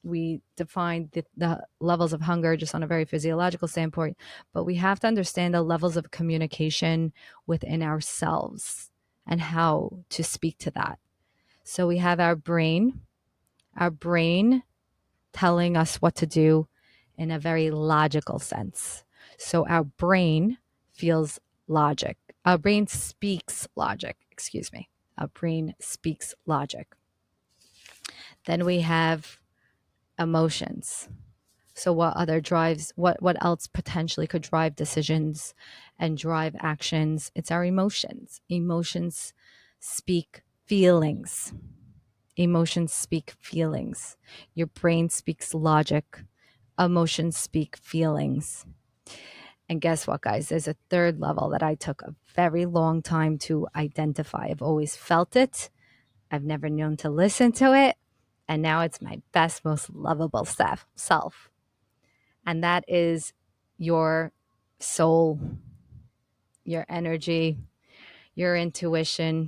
we define the levels of hunger just on a very physiological standpoint, but we have to understand the levels of communication within ourselves and how to speak to that. So we have our brain telling us what to do in a very logical sense. So our brain feels logic. Our brain speaks logic, excuse me. Our brain speaks logic. Then we have emotions. So what else potentially could drive decisions and drive actions? It's our emotions. Emotions speak feelings. Emotions speak feelings. Your brain speaks logic. Emotions speak feelings. And guess what, guys? There's a third level that I took a very long time to identify. I've always felt it. I've never known to listen to it. And now it's my best, most lovable self. And that is your soul, your energy, your intuition,